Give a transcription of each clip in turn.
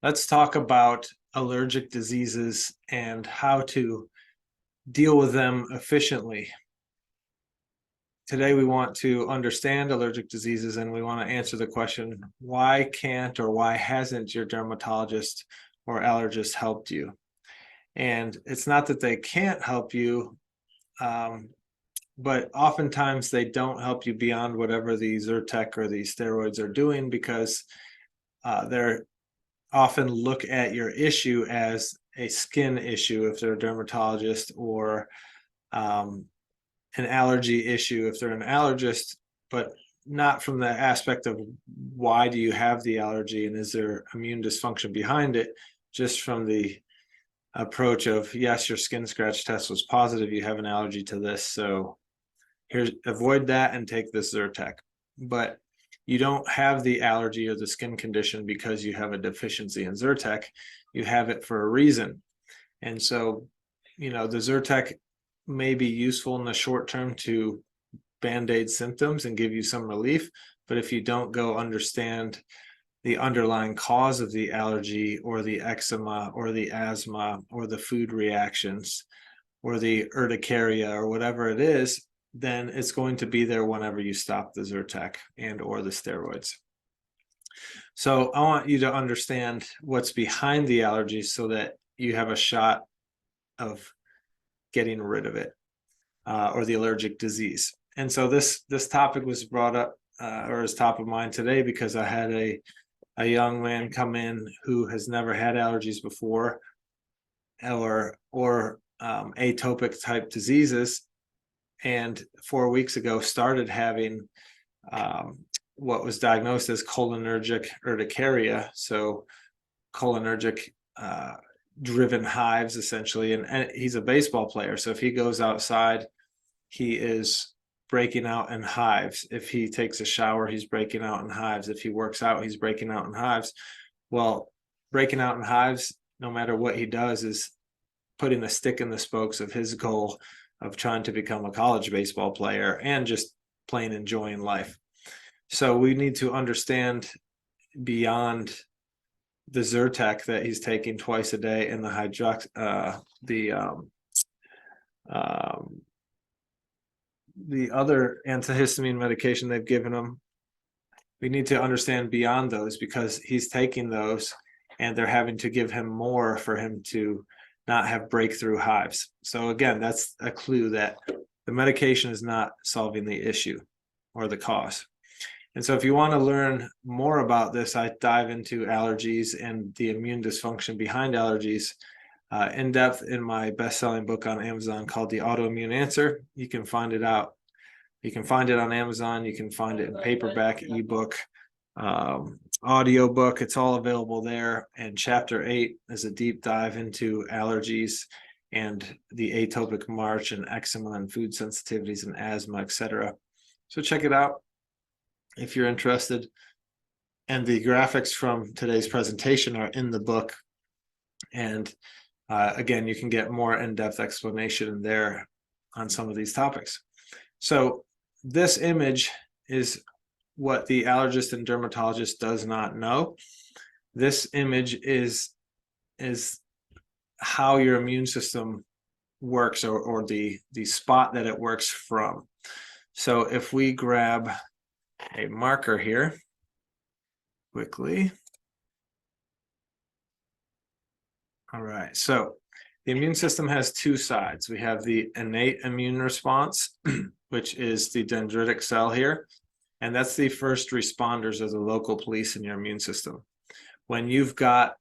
Let's talk about allergic diseases and how to deal with them efficiently. Today, we want to understand allergic diseases and we want to answer the question, why can't or why hasn't your dermatologist or allergist helped you? And it's not that they can't help you, but oftentimes they don't help you beyond whatever the Zyrtec or the steroids are doing because they're often look at your issue as a skin issue if they're a dermatologist, or an allergy issue if they're an allergist, but not from the aspect of why do you have the allergy and is there immune dysfunction behind it, just from the approach of, yes, your skin scratch test was positive, you have an allergy to this, so here's avoid that and take this Zyrtec. But you don't have the allergy or the skin condition because you have a deficiency in Zyrtec. You have it for a reason. And so, the Zyrtec may be useful in the short term to band-aid symptoms and give you some relief. But if you don't go understand the underlying cause of the allergy or the eczema or the asthma or the food reactions or the urticaria or whatever it is, then it's going to be there whenever you stop the Zyrtec and or the steroids. So I want you to understand what's behind the allergies so that you have a shot of getting rid of it, or the allergic disease. And so this topic was brought up or is top of mind today because I had a young man come in who has never had allergies before, or atopic type diseases, and 4 weeks ago started having what was diagnosed as cholinergic urticaria, so cholinergic driven hives essentially. And he's a baseball player, so if he goes outside, he is breaking out in hives. If he takes a shower, he's breaking out in hives. If he works out, he's breaking out in hives. Well, breaking out in hives, no matter what he does, is putting a stick in the spokes of his goal of trying to become a college baseball player and just plain enjoying life. So we need to understand beyond the Zyrtec that he's taking twice a day and the the other antihistamine medication they've given him. We need to understand beyond those because he's taking those and they're having to give him more for him to not have breakthrough hives. So again, that's a clue that the medication is not solving the issue or the cause. And so if you want to learn more about this, I dive into allergies and the immune dysfunction behind allergies in depth in my best-selling book on Amazon called The Autoimmune Answer. You can find it out. You can find it on Amazon. You can find it in paperback, ebook, audio book. It's all available there. And chapter 8 is a deep dive into allergies and the atopic march and eczema and food sensitivities and asthma, etc. So check it out if you're interested. And the graphics from today's presentation are in the book. And again, you can get more in-depth explanation there on some of these topics. So this image is what the allergist and dermatologist does not know. This image is how your immune system works, or the spot that it works from. So if we grab a marker here quickly. All right, so the immune system has two sides. We have the innate immune response, which is the dendritic cell here, and that's the first responders or the local police in your immune system. When you've got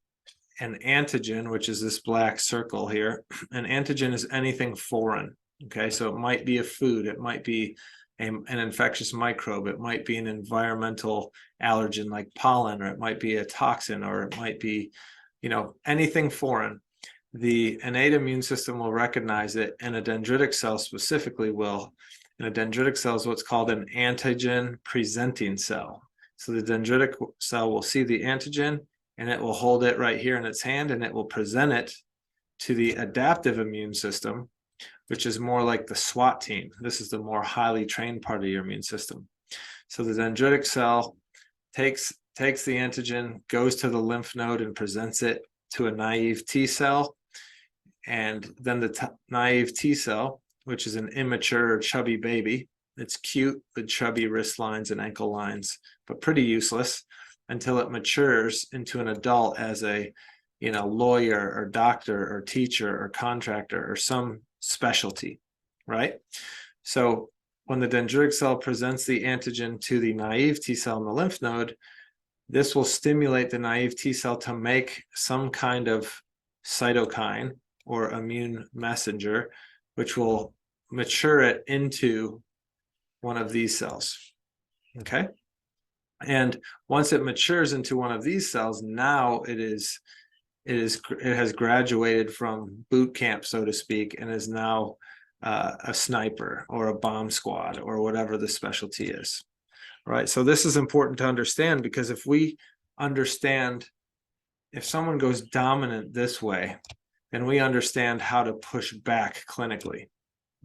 an antigen, which is this black circle here, an antigen is anything foreign, okay? So it might be a food, it might be an infectious microbe, it might be an environmental allergen like pollen, or it might be a toxin, or it might be, anything foreign. The innate immune system will recognize it, and a dendritic cell specifically will. And a dendritic cell is what's called an antigen presenting cell. So the dendritic cell will see the antigen and it will hold it right here in its hand and it will present it to the adaptive immune system, which is more like the SWAT team. This is the more highly trained part of your immune system. So the dendritic cell takes takes the antigen, goes to the lymph node and presents it to a naive T cell. And then the naive T cell, which is an immature chubby baby, it's cute with chubby wrist lines and ankle lines, but pretty useless until it matures into an adult as a, lawyer or doctor or teacher or contractor or some specialty, right? So when the dendritic cell presents the antigen to the naive T cell in the lymph node, this will stimulate the naive T cell to make some kind of cytokine or immune messenger, which will mature it into one of these cells. Okay. And once it matures into one of these cells, now it has graduated from boot camp, so to speak, and is now a sniper or a bomb squad or whatever the specialty is. Right. So this is important to understand, because if we understand, if someone goes dominant this way, then we understand how to push back clinically.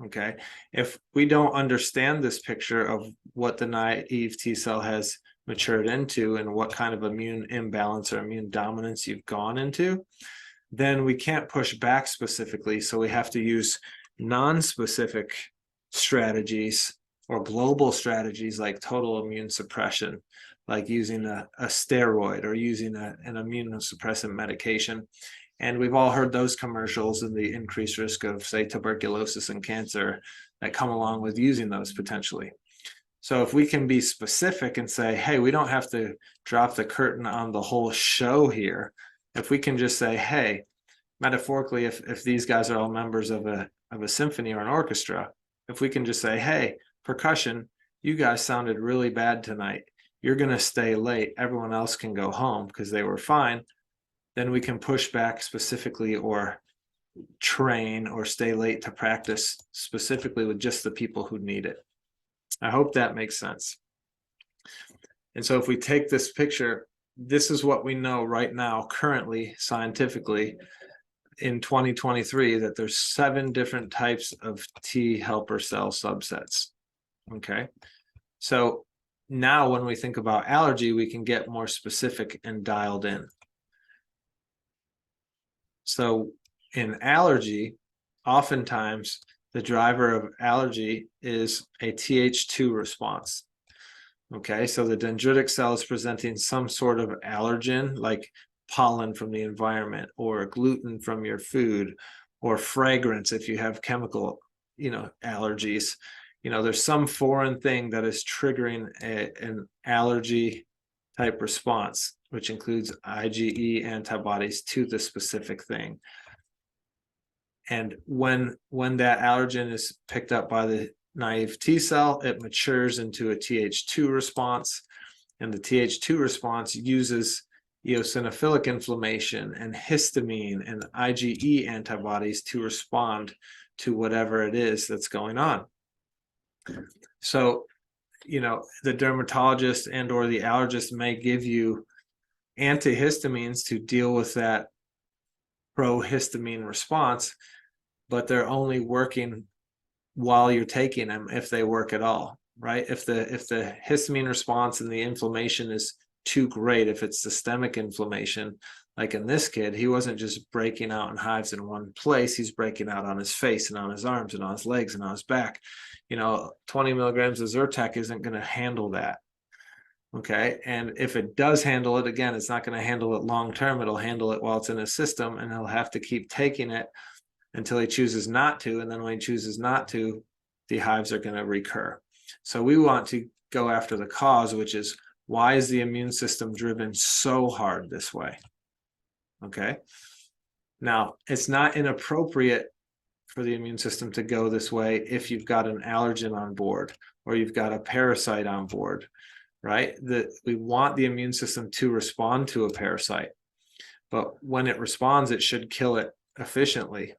Okay. If we don't understand this picture of what the naive T cell has matured into and what kind of immune imbalance or immune dominance you've gone into, then we can't push back specifically. So we have to use non-specific strategies or global strategies like total immune suppression, like using a steroid or using an immunosuppressant medication. And we've all heard those commercials and the increased risk of, say, tuberculosis and cancer that come along with using those potentially. So if we can be specific and say, hey, we don't have to drop the curtain on the whole show here. If we can just say, hey, metaphorically, if these guys are all members of a symphony or an orchestra, if we can just say, hey, percussion, you guys sounded really bad tonight. You're going to stay late. Everyone else can go home because they were fine. Then we can push back specifically or train or stay late to practice specifically with just the people who need it. I hope that makes sense. And so if we take this picture, this is what we know right now, currently, scientifically, in 2023, that there's 7 different types of T helper cell subsets. Okay. So now when we think about allergy, we can get more specific and dialed in. So in allergy, oftentimes the driver of allergy is a Th2 response. Okay, so the dendritic cell is presenting some sort of allergen, like pollen from the environment or gluten from your food or fragrance if you have chemical, allergies. There's some foreign thing that is triggering an allergy type response, which includes IgE antibodies to the specific thing. And when that allergen is picked up by the naive T cell, it matures into a Th2 response. And the Th2 response uses eosinophilic inflammation and histamine and IgE antibodies to respond to whatever it is that's going on. So, the dermatologist and or the allergist may give you antihistamines to deal with that prohistamine response, but they're only working while you're taking them, if they work at all, right? If the histamine response and the inflammation is too great, if it's systemic inflammation, like in this kid, he wasn't just breaking out in hives in one place, he's breaking out on his face and on his arms and on his legs and on his back. 20 milligrams of Zyrtec isn't going to handle that. Okay. And if it does handle it, again, it's not going to handle it long term. It'll handle it while it's in his system, and he'll have to keep taking it until he chooses not to. And then when he chooses not to, the hives are going to recur. So we want to go after the cause, which is, why is the immune system driven so hard this way? Okay. Now, it's not inappropriate for the immune system to go this way if you've got an allergen on board or you've got a parasite on board, right? We want the immune system to respond to a parasite, but when it responds, it should kill it efficiently.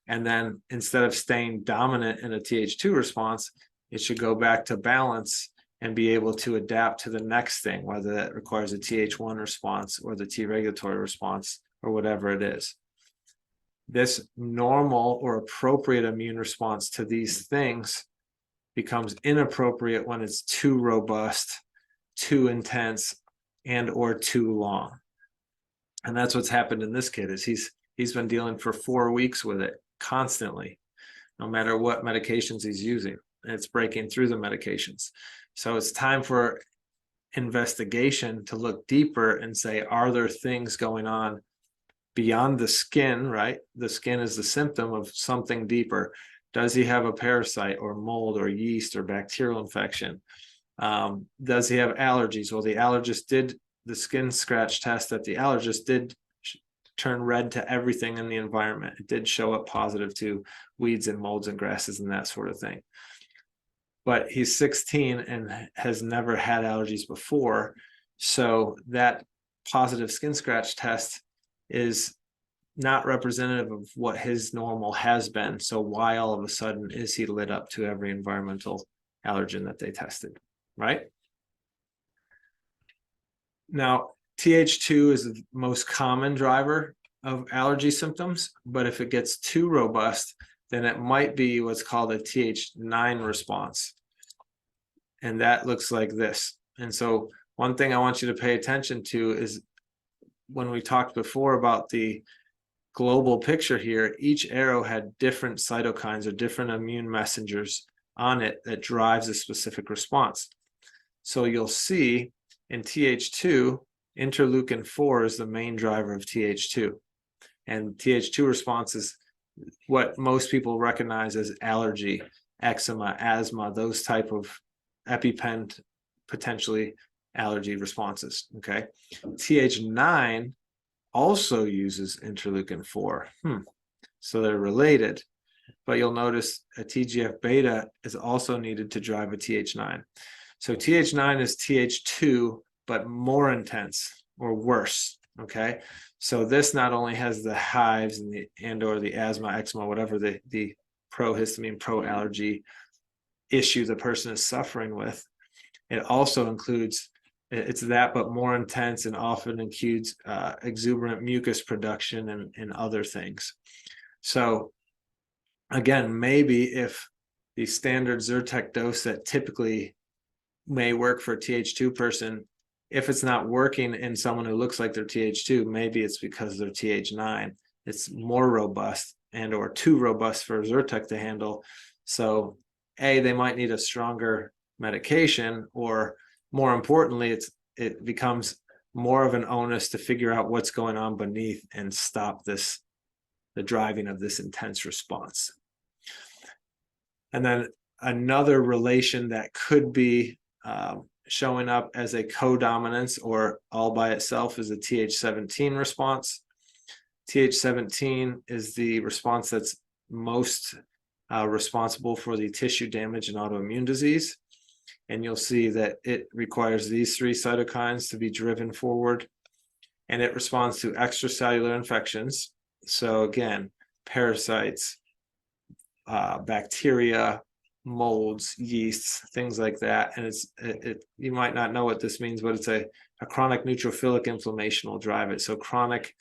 And then instead of staying dominant in a Th2 response, it should go back to balance and be able to adapt to the next thing, whether that requires a Th1 response or the T regulatory response or whatever it is. This normal or appropriate immune response to these things becomes inappropriate when it's too robust, too intense, and or too long. And that's what's happened in this kid is he's been dealing for 4 weeks with it constantly, no matter what medications he's using. And it's breaking through the medications. So it's time for investigation to look deeper and say, are there things going on beyond the skin, right? The skin is the symptom of something deeper. Does he have a parasite or mold or yeast or bacterial infection? Does he have allergies? Well, the allergist did the skin scratch test that the allergist did turn red to everything in the environment. It did show up positive to weeds and molds and grasses and that sort of thing. But he's 16 and has never had allergies before. So that positive skin scratch test is not representative of what his normal has been. So why all of a sudden is he lit up to every environmental allergen that they tested, right? Now, Th2 is the most common driver of allergy symptoms, but if it gets too robust, then it might be what's called a Th9 response. And that looks like this. And so one thing I want you to pay attention to is when we talked before about the global picture here, each arrow had different cytokines or different immune messengers on it that drives a specific response. So you'll see in Th2, interleukin 4 is the main driver of Th2. And Th2 response is what most people recognize as allergy, eczema, asthma, those type of EpiPen potentially allergy responses, okay? Th9 also uses interleukin 4. So they're related, but you'll notice a TGF beta is also needed to drive a Th9. So Th9 is Th2, but more intense or worse, okay? So this not only has the hives and or the asthma, eczema, whatever the prohistamine, pro-allergy issue the person is suffering with, it also includes, it's that, but more intense, and often includes exuberant mucus production and other things. So again, maybe if the standard Zyrtec dose that typically may work for a Th2 person, if it's not working in someone who looks like they're Th2, maybe it's because they're Th9. It's more robust and or too robust for Zyrtec to handle. So they might need a stronger medication, or more importantly, it becomes more of an onus to figure out what's going on beneath and stop the driving of this intense response. And then another relation that could be showing up as a codominance or all by itself is a Th17 response. Th17 is the response that's most responsible for the tissue damage and autoimmune disease. And you'll see that it requires these 3 cytokines to be driven forward, and it responds to extracellular infections. So again, parasites, bacteria, molds, yeasts, things like that. And you might not know what this means, but it's a chronic neutrophilic inflammation will drive it. So chronic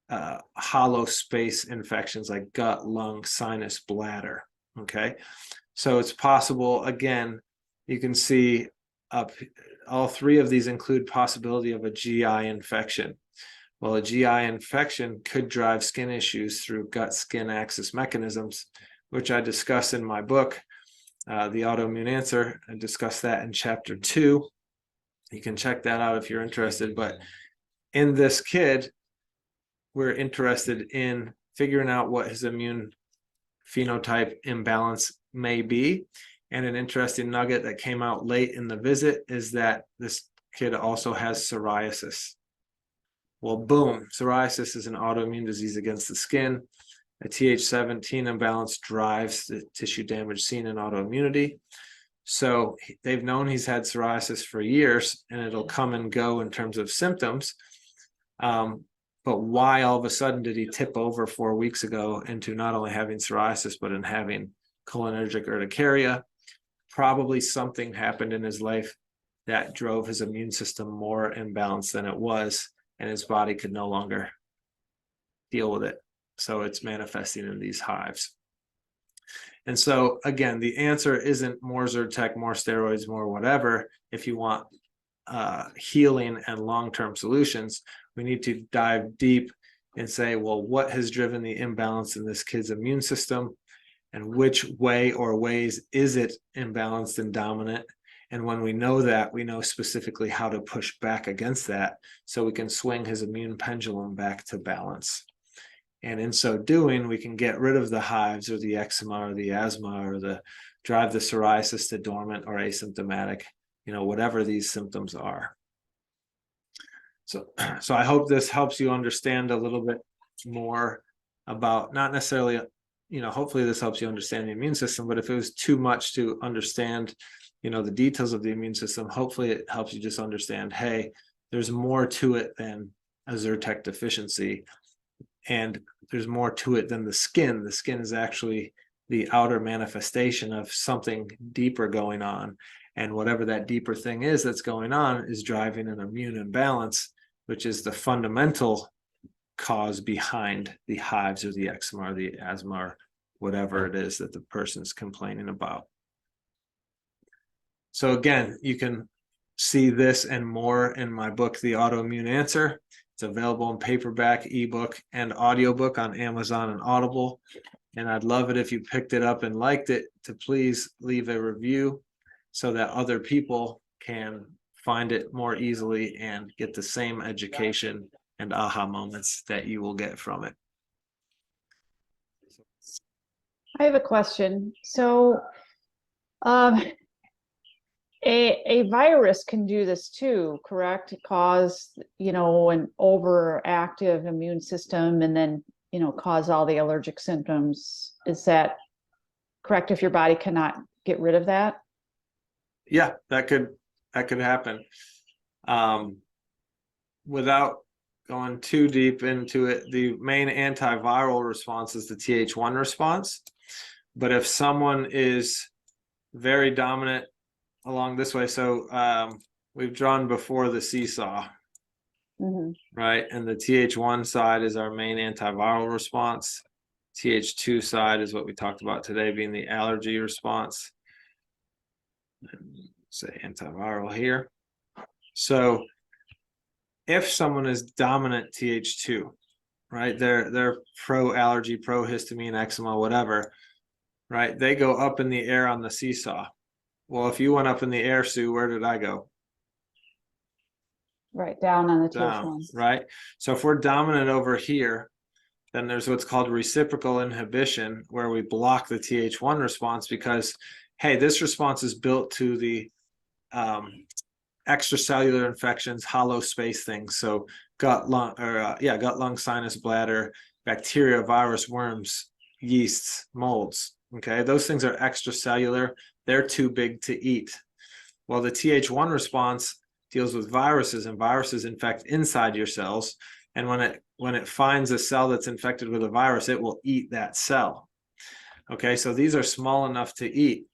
hollow space infections like gut, lung, sinus, bladder. Okay, so it's possible. Again, you can see all 3 of these include possibility of a GI infection. Well, a GI infection could drive skin issues through gut-skin axis mechanisms, which I discuss in my book, The Autoimmune Answer. I discuss that in chapter 2. You can check that out if you're interested. But in this kid, we're interested in figuring out what his immune phenotype imbalance may be. And an interesting nugget that came out late in the visit is that this kid also has psoriasis. Well, boom, psoriasis is an autoimmune disease against the skin. A Th17 imbalance drives the tissue damage seen in autoimmunity. So they've known he's had psoriasis for years, and it'll come and go in terms of symptoms. But why all of a sudden did he tip over 4 weeks ago into not only having psoriasis, but in having cholinergic urticaria? Probably something happened in his life that drove his immune system more imbalanced than it was, and his body could no longer deal with it. So it's manifesting in these hives. And so again, the answer isn't more Zyrtec, more steroids, more whatever. If you want healing and long-term solutions, we need to dive deep and say, well, what has driven the imbalance in this kid's immune system, and which way or ways is it imbalanced and dominant? And when we know that, we know specifically how to push back against that so we can swing his immune pendulum back to balance. And in so doing, we can get rid of the hives or the eczema or the asthma or drive the psoriasis to dormant or asymptomatic, whatever these symptoms are. So I hope this helps you understand a little bit more about, not necessarily, hopefully this helps you understand the immune system, but if it was too much to understand, the details of the immune system, hopefully it helps you just understand, hey, there's more to it than a Zyrtec deficiency. And there's more to it than the skin. The skin is actually the outer manifestation of something deeper going on. And whatever that deeper thing is that's going on is driving an immune imbalance, which is the fundamental cause behind the hives or the eczema or the asthma or whatever it is that the person's complaining about. So again, you can see this and more in my book, The Autoimmune Answer. It's available in paperback, ebook, and audiobook on Amazon and Audible. And I'd love it if you picked it up and liked it, to please leave a review so that other people can find it more easily and get the same education and aha moments that you will get from it. I have a question. So a virus can do this too, correct? Cause, an overactive immune system and then, cause all the allergic symptoms. Is that correct if your body cannot get rid of that? Yeah, that could happen. Without going too deep into it, the main antiviral response is the Th1 response. But if someone is very dominant along this way, so we've drawn before the seesaw, right? And the Th1 side is our main antiviral response. Th2 side is what we talked about today, being the allergy response. Say antiviral here. So if someone is dominant Th2, right, they're pro-allergy, pro-histamine, eczema, whatever, right? They go up in the air on the seesaw. Well, if you went up in the air, Sue, where did I go? Right, down on the Down, Th1. right? So if we're dominant over here, then there's what's called reciprocal inhibition, where we block the Th1 response because, hey, this response is built to the extracellular infections, hollow space things. So gut, lung, sinus, bladder, bacteria, virus, worms, yeasts, molds. Okay, those things are extracellular. They're too big to eat. Well, the Th1 response deals with viruses, and viruses infect inside your cells. And when it finds a cell that's infected with a virus, it will eat that cell. Okay, so these are small enough to eat,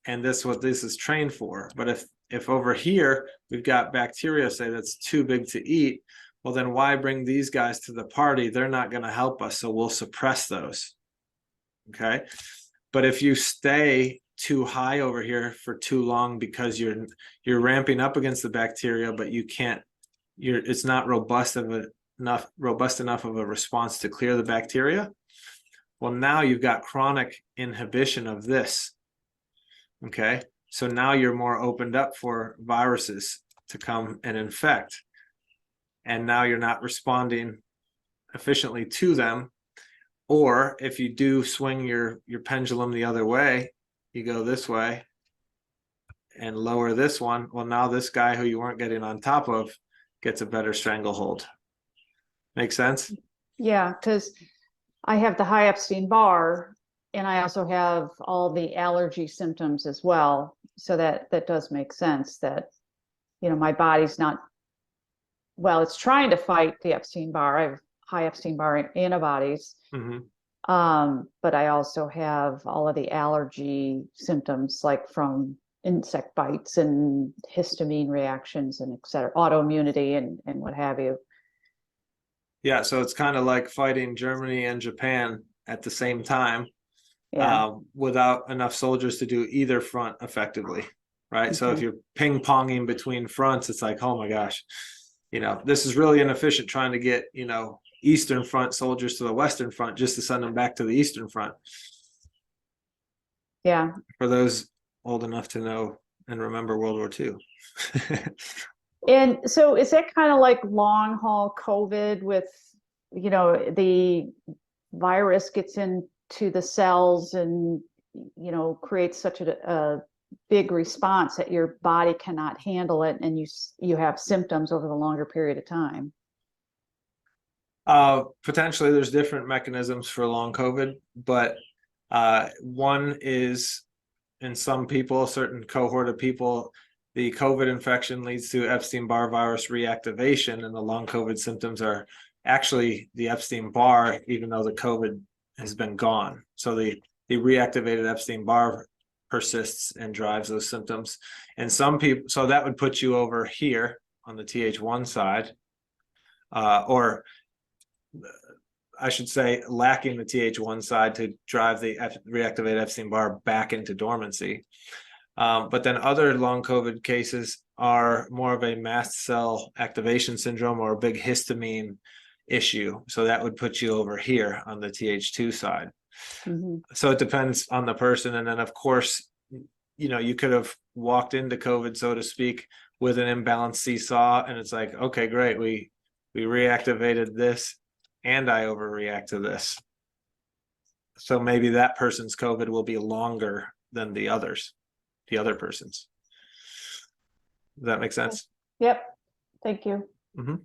and this is what this is trained for. But if over here we've got bacteria, say, that's too big to eat, well, then why bring these guys to the party? They're not going to help us, so we'll suppress those. Okay, but if you stay too high over here for too long because you're ramping up against the bacteria, but you can't, it's not robust enough of a response to clear the bacteria. Well, now you've got chronic inhibition of this. Okay, so now you're more opened up for viruses to come and infect, and now you're not responding efficiently to them. Or if you do swing your pendulum the other way, you go this way and lower this one, well, now this guy who you weren't getting on top of gets a better stranglehold. Make sense? Yeah, because I have the high Epstein-Barr, and I also have all the allergy symptoms as well. So that does make sense that, my body's not, well, it's trying to fight the Epstein-Barr. I have high Epstein-Barr antibodies. But I also have all of the allergy symptoms, like from insect bites and histamine reactions and et cetera, autoimmunity and what have you. Yeah, so it's kind of like fighting Germany and Japan at the same time, Yeah. without enough soldiers to do either front effectively, right? So if Okay. you're ping ponging between fronts, it's like, oh my gosh, this is really inefficient trying to get, Eastern Front soldiers to the Western Front just to send them back to the Eastern Front. Yeah. For those old enough to know and remember World War II. And so is that kind of like long haul COVID with, the virus gets into the cells and, creates such a big response that your body cannot handle it, and you have symptoms over the longer period of time? Potentially there's different mechanisms for long COVID, but one is in some people, a certain cohort of people, the COVID infection leads to Epstein-Barr virus reactivation, and the long COVID symptoms are actually the Epstein-Barr, even though the COVID has been gone. So the reactivated Epstein-Barr persists and drives those symptoms. And some people, so that would put you over here on the Th1 side, or I should say lacking the Th1 side to drive the reactivated Epstein-Barr back into dormancy. But then other long COVID cases are more of a mast cell activation syndrome or a big histamine issue. So that would put you over here on the Th2 side. Mm-hmm. So it depends on the person. And then of course, you could have walked into COVID, so to speak, with an imbalanced seesaw, and it's like, okay, great, we reactivated this and I overreact to this. So maybe that person's COVID will be longer than the other person's. Does that make sense? Yep. Thank you. Mm-hmm.